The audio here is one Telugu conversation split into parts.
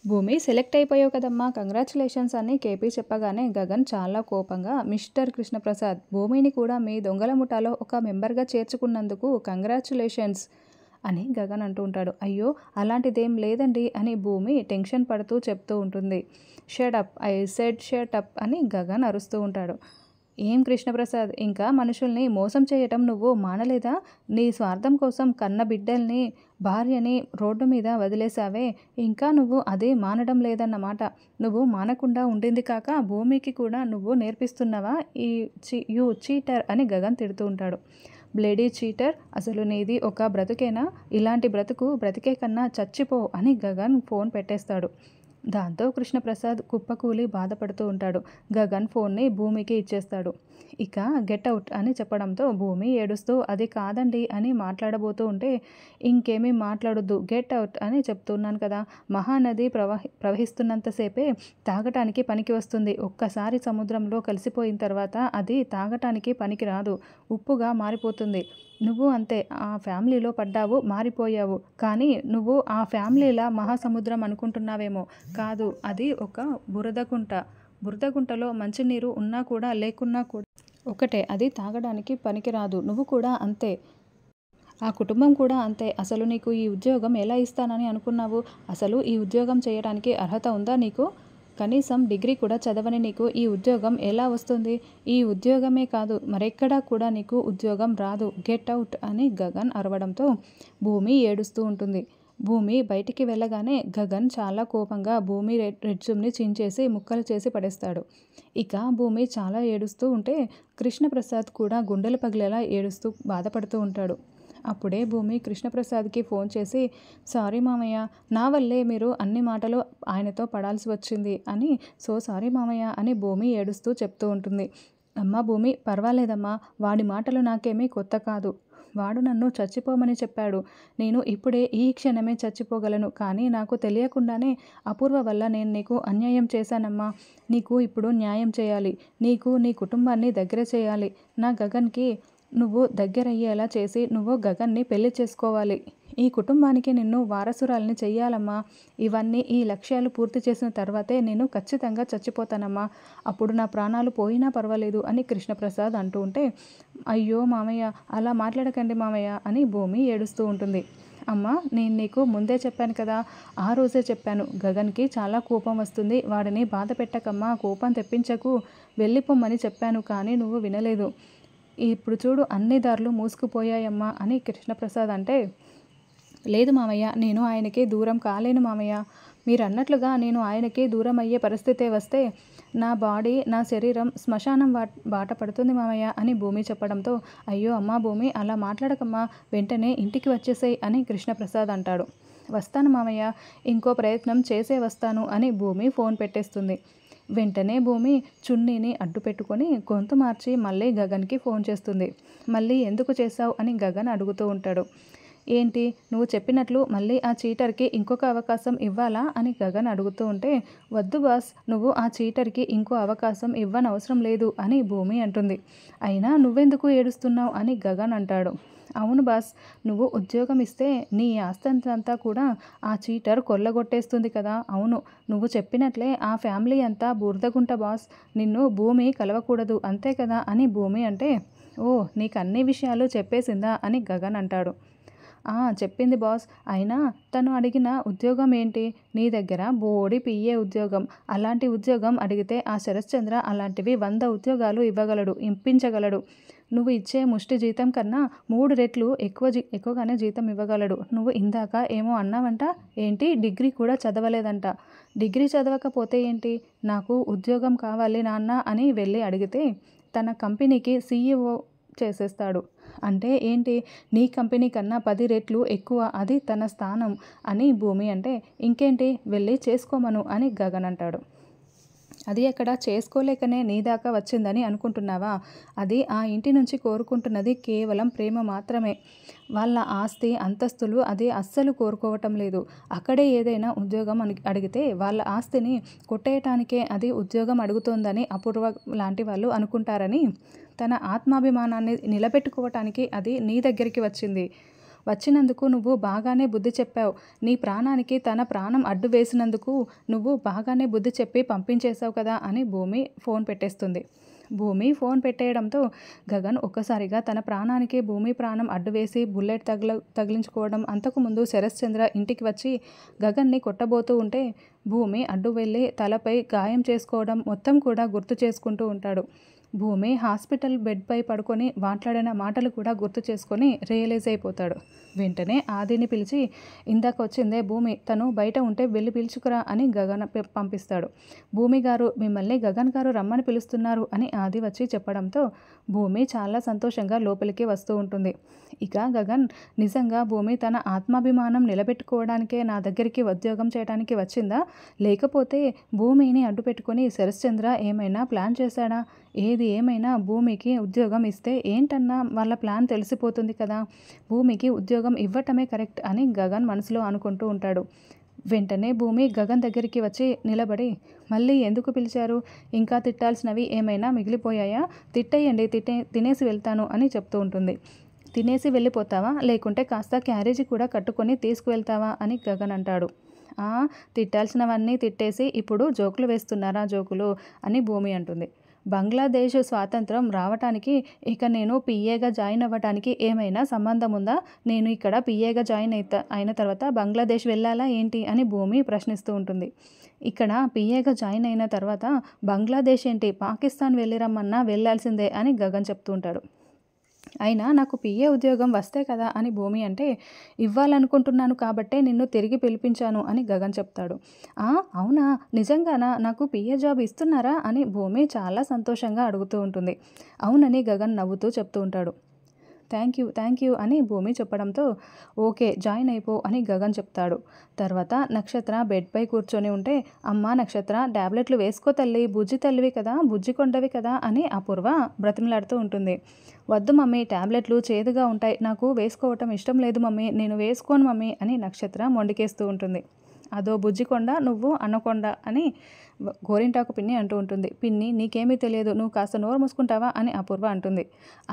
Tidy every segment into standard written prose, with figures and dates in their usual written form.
భూమి సెలెక్ట్ అయిపోయావు కదమ్మా, కంగ్రాచులేషన్స్ అని కేపీ చెప్పగానే గగన్ చాలా కోపంగా, మిస్టర్ కృష్ణప్రసాద్, భూమిని కూడా మీ దొంగల ముఠాలో ఒక మెంబర్గా చేర్చుకున్నందుకు కంగ్రాచులేషన్స్ అని గగన్ అంటూ ఉంటాడు. అయ్యో అలాంటిదేం లేదండి అని భూమి టెన్షన్ పడుతూ చెప్తూ ఉంటుంది. Shut up, I said shut up అని గగన్ అరుస్తూ ఉంటాడు. ఏం కృష్ణప్రసాద్, ఇంకా మనుషుల్ని మోసం చేయటం నువ్వు మానలేదా? నీ స్వార్థం కోసం కన్న బిడ్డల్ని, భార్యని రోడ్డు మీద వదిలేసావే, ఇంకా నువ్వు అదే మానడం లేదన్నమాట. నువ్వు మానకుండా ఉండింది కాక భూమికి కూడా నువ్వు నేర్పిస్తున్నావా ఈ యూ చీటర్ అని గగన్ తిడుతూ ఉంటాడు. బ్లేడీ చీటర్, అసలు నీది ఒక బ్రతుకేనా? ఇలాంటి బ్రతుకు బ్రతికే కన్నా చచ్చిపో అని గగన్ ఫోన్ పెట్టేస్తాడు. దాంతో కృష్ణప్రసాద్ కుప్పకూలి బాధపడుతూ ఉంటాడు. గగన్ ఫోన్ని భూమికి ఇచ్చేస్తాడు. ఇక గెట్ అవుట్ అని చెప్పడంతో భూమి ఏడుస్తూ అది కాదండి అని మాట్లాడబోతూ ఉంటే, ఇంకేమీ మాట్లాడొద్దు, గెట్ అవుట్ అని చెప్తున్నాను కదా, మహానది ప్రవహిస్తున్నంతసేపే తాగటానికి పనికి వస్తుంది. ఒక్కసారి సముద్రంలో కలిసిపోయిన తర్వాత అది తాగటానికి పనికి రాదు, ఉప్పుగా మారిపోతుంది. నువ్వు అంతే, ఆ ఫ్యామిలీలో పడ్డావు, మారిపోయావు. కానీ నువ్వు ఆ ఫ్యామిలీలా మహాసముద్రం అనుకుంటున్నావేమో, కాదు, అది ఒక బురదగుంట. బురదగుంటలో మంచినీరు ఉన్నా కూడా లేకున్నా కూడా ఒకటే, అది తాగడానికి పనికిరాదు. నువ్వు కూడా అంతే, ఆ కుటుంబం కూడా అంతే. అసలు నీకు ఈ ఉద్యోగం ఎలా ఇస్తానని అనుకున్నావు? అసలు ఈ ఉద్యోగం చేయడానికి అర్హత ఉందా నీకు? కనీసం డిగ్రీ కూడా చదవని నీకు ఈ ఉద్యోగం ఎలా వస్తుంది? ఈ ఉద్యోగమే కాదు, మరెక్కడా కూడా నీకు ఉద్యోగం రాదు, గెట్ అవుట్ అని గగన్ అరవడంతో భూమి ఏడుస్తూ ఉంటుంది. భూమి బయటికి వెళ్ళగానే గగన్ చాలా కోపంగా భూమి రెడ్జుమ్ని చించేసి ముక్కలు చేసి పడేస్తాడు. ఇక భూమి చాలా ఏడుస్తూ ఉంటే కృష్ణప్రసాద్ కూడా గుండెలు పగిలేలా ఏడుస్తూ బాధపడుతూ ఉంటాడు. అప్పుడే భూమి కృష్ణప్రసాద్కి ఫోన్ చేసి, సారీ మామయ్య, నా వల్లే మీరు అన్ని మాటలు ఆయనతో పడాల్సి వచ్చింది అని, సో సారీ మామయ్య అని భూమి ఏడుస్తూ చెప్తూ ఉంటుంది. అమ్మ భూమి, పర్వాలేదమ్మా, వాడి మాటలు నాకేమీ కొత్త కాదు. వాడు నన్ను చచ్చిపోమని చెప్పాడు. నేను ఇప్పుడే ఈ క్షణమే చచ్చిపోగలను. కానీ నాకు తెలియకుండానే అపూర్వ వల్ల నేను నీకు అన్యాయం చేశానమ్మా. నీకు ఇప్పుడు న్యాయం చేయాలి. నీకు నీ కుటుంబాన్ని దగ్గర చేయాలి. నా గగన్కి నువ్వు దగ్గరయ్యేలా చేసి నువ్వు గగన్ని పెళ్లి చేసుకోవాలి. ఈ కుటుంబానికి నిన్ను వారసురాల్ని చెయ్యాలమ్మా. ఇవన్నీ, ఈ లక్ష్యాలు పూర్తి చేసిన తర్వాతే నేను ఖచ్చితంగా చచ్చిపోతానమ్మా. అప్పుడు నా ప్రాణాలు పోయినా పర్వాలేదు అని కృష్ణప్రసాద్ అంటూ ఉంటే, అయ్యో మామయ్య, అలా మాట్లాడకండి మామయ్య అని భూమి ఏడుస్తూ ఉంటుంది. అమ్మ, నేను నీకు ముందే చెప్పాను కదా, ఆ రోజే చెప్పాను, గగన్కి చాలా కోపం వస్తుంది, వాడిని బాధ పెట్టకమ్మా, కోపం తెప్పించకు, వెళ్ళిపోమ్మని చెప్పాను. కానీ నువ్వు వినలేదు. ఇప్పుడు చూడు, అన్ని దారులు మూసుకుపోయాయమ్మా అని కృష్ణప్రసాద్ అంటే, లేదు మామయ్య, నేను ఆయనకి దూరం కాలేను మామయ్య. మీరు అన్నట్లుగా నేను ఆయనకి దూరం అయ్యే పరిస్థితే వస్తే నా బాడీ, నా శరీరం శ్మశానం బాట పడుతుంది మామయ్య అని భూమి చెప్పడంతో, అయ్యో అమ్మా భూమి, అలా మాట్లాడకమ్మా, వెంటనే ఇంటికి వచ్చేసేయ్ అని కృష్ణప్రసాద్ అంటాడు. వస్తాను మామయ్య, ఇంకో ప్రయత్నం చేసే వస్తాను అని భూమి ఫోన్ పెట్టేస్తుంది. వెంటనే భూమి చున్నీని అడ్డు పెట్టుకొని గొంతు మార్చి మళ్ళీ గగన్కి ఫోన్ చేస్తుంది. మళ్ళీ ఎందుకు చేశావు అని గగన్ అడుగుతూ ఉంటాడు. ఏంటి, నువ్వు చెప్పినట్లు మళ్ళీ ఆ చీటర్కి ఇంకొక అవకాశం ఇవ్వాలా అని గగన్ అడుగుతూ ఉంటే, వద్దు బాస్, నువ్వు ఆ చీటర్కి ఇంకో అవకాశం ఇవ్వనవసరం లేదు అని భూమి అంటుంది. అయినా నువ్వెందుకు ఏడుస్తున్నావు అని గగన్ అంటాడు. అవును బాస్, నువ్వు ఉద్యోగం ఇస్తే నీ ఆస్తంతా కూడా ఆ చీటర్ కొల్లగొట్టేస్తుంది కదా. అవును, నువ్వు చెప్పినట్లే ఆ ఫ్యామిలీ అంతా బురదగుంట బాస్, నిన్ను భూమి కలవకూడదు అంతే కదా అని భూమి అంటే, ఓ, నీకు అన్ని విషయాలు చెప్పేసిందా అని గగన్ అంటాడు. చెప్పింది బాస్. అయినా తను అడిగిన ఉద్యోగం ఏంటి? నీ దగ్గర బోడి పిఏ ఉద్యోగం. అలాంటి ఉద్యోగం అడిగితే ఆ శరశ్చంద్ర అలాంటివి 100 ఉద్యోగాలు ఇవ్వగలడు, ఇప్పించగలడు. నువ్వు ఇచ్చే ముష్టి జీతం కన్నా 3 రెట్లు ఎక్కువగానే జీతం ఇవ్వగలడు. నువ్వు ఇందాక ఏమో అన్నావంట, ఏంటి, డిగ్రీ కూడా చదవలేదంట. డిగ్రీ చదవకపోతే ఏంటి, నాకు ఉద్యోగం కావాలి నాన్న అని వెళ్ళి అడిగితే తన కంపెనీకి CEO చేసేస్తాడు. అంటే ఏంటి, నీ కంపెనీ కన్నా 10 రెట్లు ఎక్కువ, అది తన స్థానం అని భూమి అంటే, ఇంకేంటి, వెళ్ళి చేసుకోమను అని గగన్ అంటాడు. అది ఎక్కడ, చేసుకోలేకనే నీ దాకా వచ్చిందని అనుకుంటున్నావా? అది ఆ ఇంటి నుంచి కోరుకుంటున్నది కేవలం ప్రేమ మాత్రమే. వాళ్ళ ఆస్తి అంతస్తులు అది అస్సలు కోరుకోవటం లేదు. అక్కడే ఏదైనా ఉద్యోగం అడిగితే వాళ్ళ ఆస్తిని కొట్టేయటానికే అది ఉద్యోగం అడుగుతోందని అపూర్వ లాంటి వాళ్ళు అనుకుంటారని, తన ఆత్మాభిమానాన్ని నిలబెట్టుకోవటానికి అది నీ దగ్గరికి వచ్చింది. వచ్చినందుకు నువ్వు బాగానే బుద్ధి చెప్పావు. నీ ప్రాణానికి తన ప్రాణం అడ్డు వేసినందుకు నువ్వు బాగానే బుద్ధి చెప్పి పంపించేశావు కదా అని భూమి ఫోన్ పెట్టేస్తుంది. భూమి ఫోన్ పెట్టేయడంతో గగన్ ఒక్కసారిగా తన ప్రాణానికి భూమి ప్రాణం అడ్డు వేసి బుల్లెట్ తగిలించుకోవడం, అంతకుముందు శరత్ చంద్ర ఇంటికి వచ్చి గగన్ని కొట్టబోతూ ఉంటే భూమి అడ్డు వెళ్ళి తలపై గాయం చేసుకోవడం మొత్తం కూడా గుర్తు చేసుకుంటూ ఉంటాడు. భూమి హాస్పిటల్ బెడ్పై పడుకొని మాట్లాడిన మాటలు కూడా గుర్తు చేసుకొని రియలైజ్ అయిపోతాడు. వెంటనే ఆదిని పిలిచి, ఇందాక వచ్చిందే భూమి, తను బయట ఉంటే వెళ్ళి పిలుచుకురా అని గగన్ పంపిస్తాడు. భూమి గారు, మిమ్మల్ని గగన్ గారు రమ్మని పిలుస్తున్నారు అని ఆది వచ్చి చెప్పడంతో భూమి చాలా సంతోషంగా లోపలికి వస్తూ ఉంటుంది. ఇక గగన్, నిజంగా భూమి తన ఆత్మాభిమానం నిలబెట్టుకోవడానికే నా దగ్గరికి ఉద్యోగం చేయడానికి వచ్చిందా, లేకపోతే భూమిని అడ్డు పెట్టుకొని శరశ్చంద్ర ఏమైనా ప్లాన్ చేశాడా? ఏది ఏమైనా భూమికి ఉద్యోగం ఇస్తే ఏంటన్నా వాళ్ళ ప్లాన్ తెలిసిపోతుంది కదా, భూమికి ఉద్యోగం ఇవ్వటమే కరెక్ట్ అని గగన్ మనసులో అనుకుంటూ ఉంటాడు. వెంటనే భూమి గగన్ దగ్గరికి వచ్చి నిలబడి, మళ్ళీ ఎందుకు పిలిచారు? ఇంకా తిట్టాల్సినవి ఏమైనా మిగిలిపోయాయా? తిట్టేయండి, తినేసి వెళ్తాను అని చెప్తూ ఉంటుంది. తినేసి వెళ్ళిపోతావా, లేకుంటే కాస్త క్యారేజీ కూడా కట్టుకొని తీసుకువెళ్తావా అని గగన్ అంటాడు. తిట్టాల్సినవన్నీ తిట్టేసి ఇప్పుడు జోకులు వేస్తున్నారా జోకులు అని భూమి అంటుంది. బంగ్లాదేశ్ స్వాతంత్రం రావటానికి ఇక నేను పిఏగా జాయిన్ అవ్వటానికి ఏమైనా సంబంధం ఉందా? నేను ఇక్కడ పిఏగా జాయిన్ అయిన తర్వాత బంగ్లాదేశ్ వెళ్ళాలా ఏంటి అని భూమి ప్రశ్నిస్తూ ఉంటుంది. ఇక్కడ పిఏగా జాయిన్ అయిన తర్వాత బంగ్లాదేశ్ ఏంటి, పాకిస్తాన్ వెళ్ళిరమ్మన్నా వెళ్ళాల్సిందే అని గగన్ చెప్తూ ఉంటాడు. అయినా నాకు పిఏ ఉద్యోగం వస్తే కదా అని భూమి అంటే, ఇవ్వాలనుకుంటున్నాను కాబట్టే నిన్ను తిరిగి పిలిపించాను అని గగన్ చెప్తాడు. అవునా, నిజంగానా, నాకు పిఏ జాబ్ ఇస్తున్నారా అని భూమి చాలా సంతోషంగా అడుగుతూ ఉంటుంది. అవునని గగన్ నవ్వుతూ చెప్తూ ఉంటాడు. థ్యాంక్ యూ అని భూమి చెప్పడంతో ఓకే జాయిన్ అయిపో అని గగన్ చెప్తాడు. తర్వాత నక్షత్ర బెడ్పై కూర్చొని ఉంటే, అమ్మ నక్షత్ర, ట్యాబ్లెట్లు వేసుకో తల్లి, బుజ్జి తల్లివి కదా, బుజ్జి కొండవి కదా అని అపూర్వ బ్రతిమలాడుతూ ఉంటుంది. వద్దు మమ్మీ, ట్యాబ్లెట్లు చేదుగా ఉంటాయి, నాకు వేసుకోవటం ఇష్టం లేదు మమ్మీ, నేను వేసుకోను మమ్మీ అని నక్షత్ర మొండికేస్తూ ఉంటుంది. అదో బుజ్జికొండ, నువ్వు అనకొండ అని గోరింటాకు పిన్ని అంటూ ఉంటుంది. పిన్ని, నీకేమీ తెలియదు, నువ్వు కాస్త నోరు మూసుకుంటావా అని అపూర్వ అంటుంది.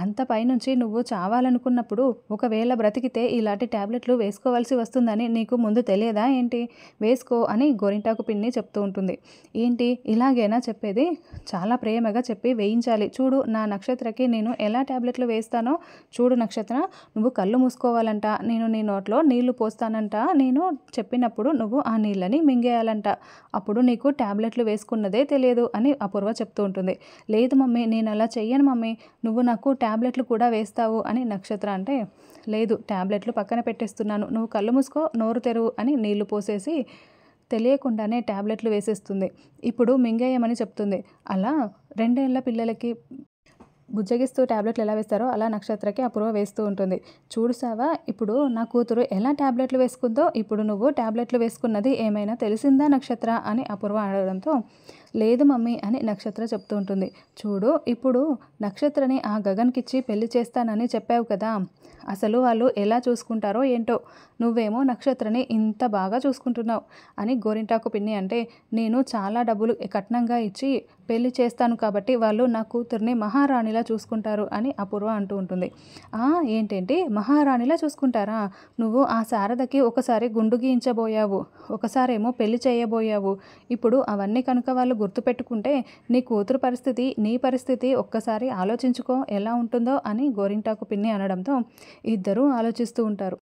అంత పైనుంచి నువ్వు చావాలనుకున్నప్పుడు ఒకవేళ బ్రతికితే ఇలాంటి ట్యాబ్లెట్లు వేసుకోవాల్సి వస్తుందని నీకు ముందు తెలియదా ఏంటి? వేసుకో అని గోరింటాకు పిన్ని చెప్తూ ఉంటుంది. ఏంటి ఇలాగేనా చెప్పేది? చాలా ప్రేమగా చెప్పి వేయించాలి. చూడు నా నక్షత్రకి నేను ఎలా ట్యాబ్లెట్లు వేస్తానో చూడు నక్షత్ర, నువ్వు కళ్ళు మూసుకోవాలంట, నేను నీ నోట్లో నీళ్లు పోస్తానంట, నేను చెప్పినప్పుడు నువ్వు ఆ నీళ్ళని మింగేయాలంట, అప్పుడు నీకు ట్యాబ్లెట్లు వేసుకున్నదే తెలియదు అని అపూర్వ చెప్తూ ఉంటుంది. లేదు మమ్మీ, నేను అలా చెయ్యను మమ్మీ, నువ్వు నాకు ట్యాబ్లెట్లు కూడా వేస్తావు అని నక్షత్ర అంటే, లేదు ట్యాబ్లెట్లు పక్కన పెట్టేస్తున్నాను, నువ్వు కళ్ళు మూసుకో, నోరు తెరువు అని నీళ్లు పోసేసి తెలియకుండానే ట్యాబ్లెట్లు వేసేస్తుంది. ఇప్పుడు మింగేయమని చెప్తుంది. అలా 2 ఏళ్ల పిల్లలకి బుజ్జగిస్తూ ట్యాబ్లెట్లు ఎలా వేస్తారో అలా నక్షత్రకి అపూర్వ వేస్తూ ఉంటుంది. చూడుసావా, ఇప్పుడు నా కూతురు ఎలా ట్యాబ్లెట్లు వేసుకుందో, ఇప్పుడు నువ్వు ట్యాబ్లెట్లు వేసుకున్నది ఏమైనా తెలిసిందా నక్షత్ర అని అపూర్వ అడగడంతో, లేదు మమ్మీ అని నక్షత్ర చెప్తూ ఉంటుంది. చూడు, ఇప్పుడు నక్షత్రని ఆ గగన్కిచ్చి పెళ్లి చేస్తానని చెప్పావు కదా, అసలు వాళ్ళు ఎలా చూసుకుంటారో ఏంటో, నువ్వేమో నక్షత్రని ఇంత బాగా చూసుకుంటున్నావు అని గోరింటాకు పిన్ని అంటే, నేను చాలా డబ్బులు కట్నంగా ఇచ్చి పెళ్లి చేస్తాను కాబట్టి వాళ్ళు నా కూతుర్ని మహారాణిలా చూసుకుంటారు అని అపూర్వ అంటూ ఉంటుంది. ఏంటేంటి మహారాణిలా చూసుకుంటారా? నువ్వు ఆ శారదకి ఒకసారి గుండు గీయించబోయావు, ఒకసారేమో పెళ్లి చేయబోయావు, ఇప్పుడు అవన్నీ కనుక వాళ్ళు గుర్తుపెట్టుకుంటే నీ కూతురు పరిస్థితి, నీ పరిస్థితి ఒక్కసారి ఆలోచించుకో ఎలా ఉంటుందో అని గోరింటాకు పిన్ని అనడంతో ఇద్దరూ ఆలోచిస్తూ ఉంటారు.